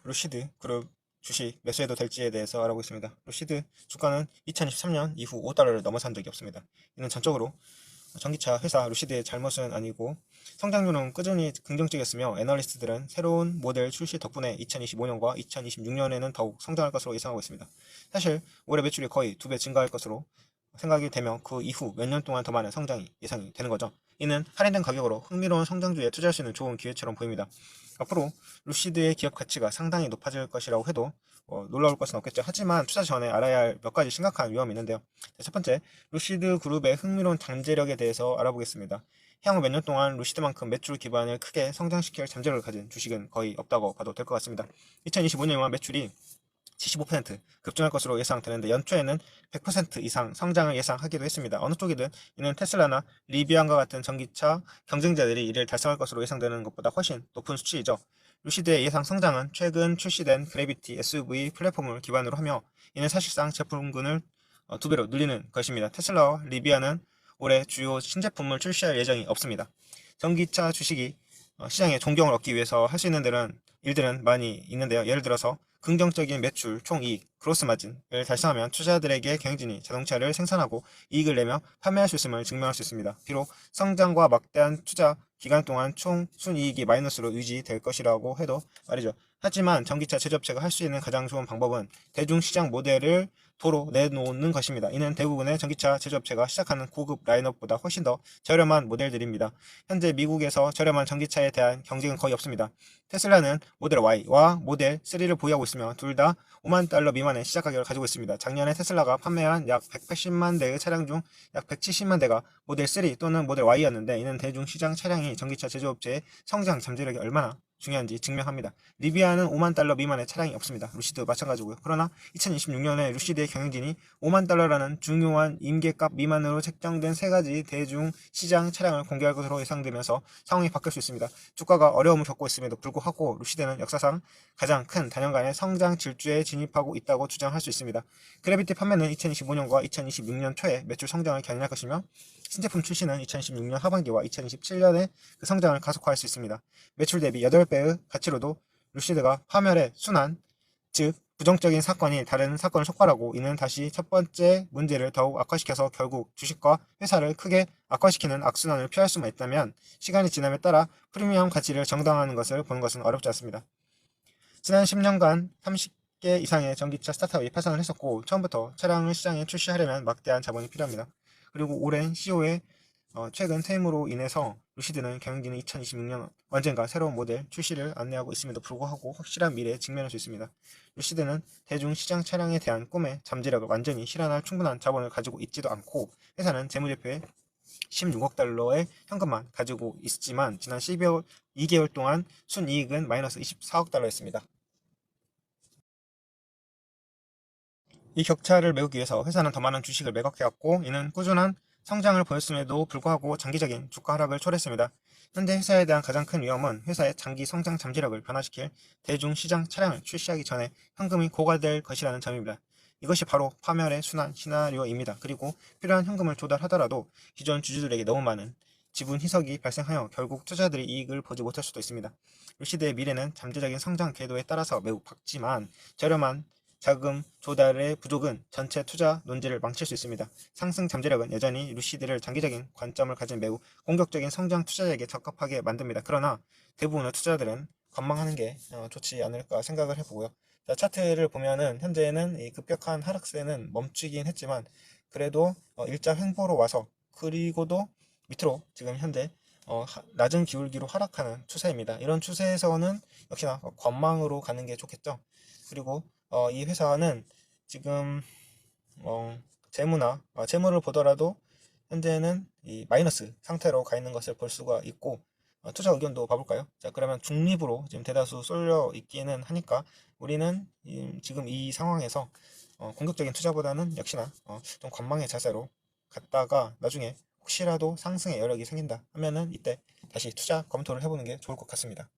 루시드 그룹 주식 매수해도 될지에 대해서 알아보겠습니다. 루시드 주가는 2023년 이후 5달러를 넘어선 적이 없습니다. 이는 전적으로 전기차 회사 루시드의 잘못은 아니고 성장률은 꾸준히 긍정적이었으며 애널리스트들은 새로운 모델 출시 덕분에 2025년과 2026년에는 더욱 성장할 것으로 예상하고 있습니다. 사실 올해 매출이 거의 2배 증가할 것으로 생각이 되며 그 이후 몇 년 동안 더 많은 성장이 예상이 되는 거죠. 이는 할인된 가격으로 흥미로운 성장주에 투자할 수 있는 좋은 기회처럼 보입니다. 앞으로 루시드의 기업 가치가 상당히 높아질 것이라고 해도 놀라울 것은 없겠죠. 하지만 투자 전에 알아야 할 몇 가지 심각한 위험이 있는데요. 첫 번째, 루시드 그룹의 흥미로운 잠재력에 대해서 알아보겠습니다. 향후 몇 년 동안 루시드만큼 매출 기반을 크게 성장시킬 잠재력을 가진 주식은 거의 없다고 봐도 될 것 같습니다. 2025년에만 매출이 75% 급증할 것으로 예상되는데 연초에는 100% 이상 성장을 예상하기도 했습니다. 어느 쪽이든 이는 테슬라나 리비안과 같은 전기차 경쟁자들이 이를 달성할 것으로 예상되는 것보다 훨씬 높은 수치이죠. 루시드의 예상 성장은 최근 출시된 그래비티 SUV 플랫폼을 기반으로 하며 이는 사실상 제품군을 2배로 늘리는 것입니다. 테슬라와 리비안은 올해 주요 신제품을 출시할 예정이 없습니다. 전기차 주식이 시장의 존경을 얻기 위해서 할 수 있는 일들은 많이 있는데요. 예를 들어서 긍정적인 매출, 총이익, 그로스 마진을 달성하면 투자자들에게 경영진이 자동차를 생산하고 이익을 내며 판매할 수 있음을 증명할 수 있습니다. 비록 성장과 막대한 투자 기간 동안 총 순이익이 마이너스로 유지될 것이라고 해도 말이죠. 하지만 전기차 제조업체가 할 수 있는 가장 좋은 방법은 대중시장 모델을 도로 내놓는 것입니다. 이는 대부분의 전기차 제조업체가 시작하는 고급 라인업보다 훨씬 더 저렴한 모델들입니다. 현재 미국에서 저렴한 전기차에 대한 경쟁은 거의 없습니다. 테슬라는 모델 Y와 모델 3를 보유하고 있으며 둘 다 5만 달러 미만의 시작 가격을 가지고 있습니다. 작년에 테슬라가 판매한 약 180만 대의 차량 중 약 170만 대가 모델 3 또는 모델 Y였는데 이는 대중시장 차량이 전기차 제조업체의 성장 잠재력이 얼마나 중요한지 증명합니다. 리비아는 5만 달러 미만의 차량이 없습니다. 루시드 마찬가지고요. 그러나 2026년에 루시드의 경영진이 5만 달러라는 중요한 임계값 미만으로 책정된 세 가지 대중 시장 차량을 공개할 것으로 예상되면서 상황이 바뀔 수 있습니다. 주가가 어려움을 겪고 있음에도 불구하고 루시드는 역사상 가장 큰 단연간의 성장 질주에 진입하고 있다고 주장할 수 있습니다. 그래비티 판매는 2025년과 2026년 초에 매출 성장을 견인할 것이며 신제품 출시는 2016년 하반기와 2027년에 그 성장을 가속화할 수 있습니다. 매출 대비 8배의 가치로도 루시드가 파멸의 순환, 즉 부정적인 사건이 다른 사건을 촉발하고 이는 다시 첫 번째 문제를 더욱 악화시켜서 결국 주식과 회사를 크게 악화시키는 악순환을 피할 수만 있다면 시간이 지남에 따라 프리미엄 가치를 정당화하는 것을 보는 것은 어렵지 않습니다. 지난 10년간 30개 이상의 전기차 스타트업이 파산을 했었고 처음부터 차량을 시장에 출시하려면 막대한 자본이 필요합니다. 그리고 오랜 CEO의 최근 퇴임으로 인해서 루시드는 경영진이 2026년 언젠가 새로운 모델 출시를 안내하고 있음에도 불구하고 확실한 미래에 직면할 수 있습니다. 루시드는 대중시장 차량에 대한 꿈의 잠재력을 완전히 실현할 충분한 자본을 가지고 있지도 않고 회사는 재무제표에 16억 달러의 현금만 가지고 있지만 지난 2개월 동안 순이익은 마이너스 24억 달러였습니다. 이 격차를 메우기 위해서 회사는 더 많은 주식을 매각해왔고 이는 꾸준한 성장을 보였음에도 불구하고 장기적인 주가 하락을 초래했습니다. 현재 회사에 대한 가장 큰 위험은 회사의 장기 성장 잠재력을 변화시킬 대중시장 차량을 출시하기 전에 현금이 고갈될 것이라는 점입니다. 이것이 바로 파멸의 순환 시나리오입니다. 그리고 필요한 현금을 조달하더라도 기존 주주들에게 너무 많은 지분 희석이 발생하여 결국 투자자들이 이익을 보지 못할 수도 있습니다. 루시드의 미래는 잠재적인 성장 궤도에 따라서 매우 밝지만 저렴한 자금 조달의 부족은 전체 투자 논지를 망칠 수 있습니다. 상승 잠재력은 여전히 루시드를 장기적인 관점을 가진 매우 공격적인 성장 투자자에게 적합하게 만듭니다. 그러나 대부분의 투자자들은 관망하는 게 좋지 않을까 생각을 해보고요. 자, 차트를 보면은 현재는 이 급격한 하락세는 멈추긴 했지만 그래도 일자 횡보로 와서 그리고도 밑으로 지금 현재 낮은 기울기로 하락하는 추세입니다. 이런 추세에서는 역시나 관망으로 가는 게 좋겠죠. 그리고 이 회사는 지금 재무를 보더라도 현재는 이 마이너스 상태로 가 있는 것을 볼 수가 있고 투자 의견도 봐볼까요? 자, 그러면 중립으로 지금 대다수 쏠려 있기는 하니까 우리는 지금 이 상황에서 공격적인 투자보다는 역시나 좀 관망의 자세로 갔다가 나중에 혹시라도 상승의 여력이 생긴다 하면은 이때 다시 투자 검토를 해보는 게 좋을 것 같습니다.